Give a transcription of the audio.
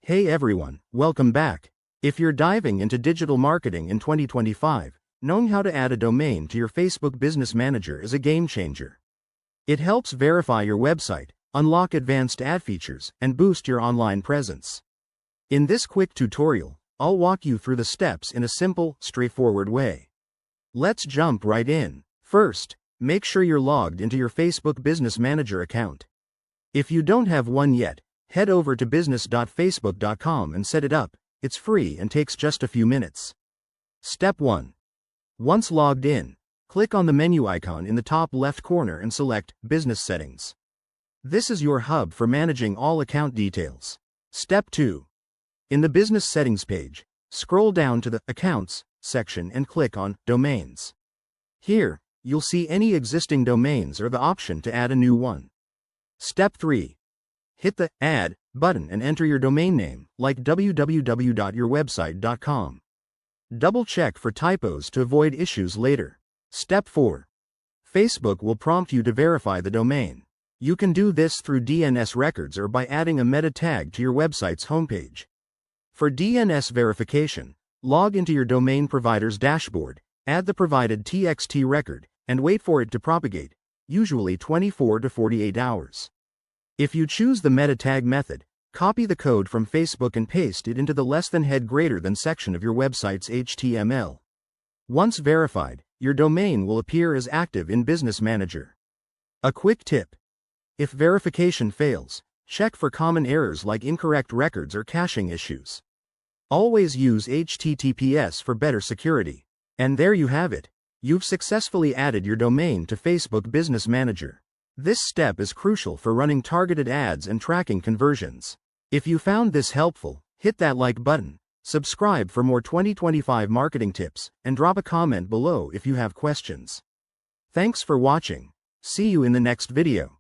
Hey everyone, welcome back. If you're diving into digital marketing in 2025, knowing how to add a domain to your Facebook Business Manager is a game changer. It helps verify your website, unlock advanced ad features, and boost your online presence. In this quick tutorial, I'll walk you through the steps in a simple, straightforward way. Let's jump right in. First, make sure you're logged into your Facebook Business Manager account. If you don't have one yet, head over to business.facebook.com and set it up. It's free and takes just a few minutes. Step 1. Once logged in, click on the menu icon in the top left corner and select Business Settings. This is your hub for managing all account details. Step 2. In the Business Settings page, scroll down to the Accounts section and click on Domains. Here, you'll see any existing domains or the option to add a new one. Step 3. Hit the Add button and enter your domain name, like www.yourwebsite.com. Double check for typos to avoid issues later. Step 4. Facebook will prompt you to verify the domain. You can do this through DNS records or by adding a meta tag to your website's homepage. For DNS verification, log into your domain provider's dashboard, add the provided TXT record, and wait for it to propagate, usually 24 to 48 hours. If you choose the meta tag method, copy the code from Facebook and paste it into the less than head greater than section of your website's HTML. Once verified, your domain will appear as active in Business Manager. A quick tip: if verification fails, check for common errors like incorrect records or caching issues. Always use HTTPS for better security. And there you have it. You've successfully added your domain to Facebook Business Manager. This step is crucial for running targeted ads and tracking conversions. If you found this helpful, hit that like button, subscribe for more 2025 marketing tips, and drop a comment below if you have questions. Thanks for watching. See you in the next video.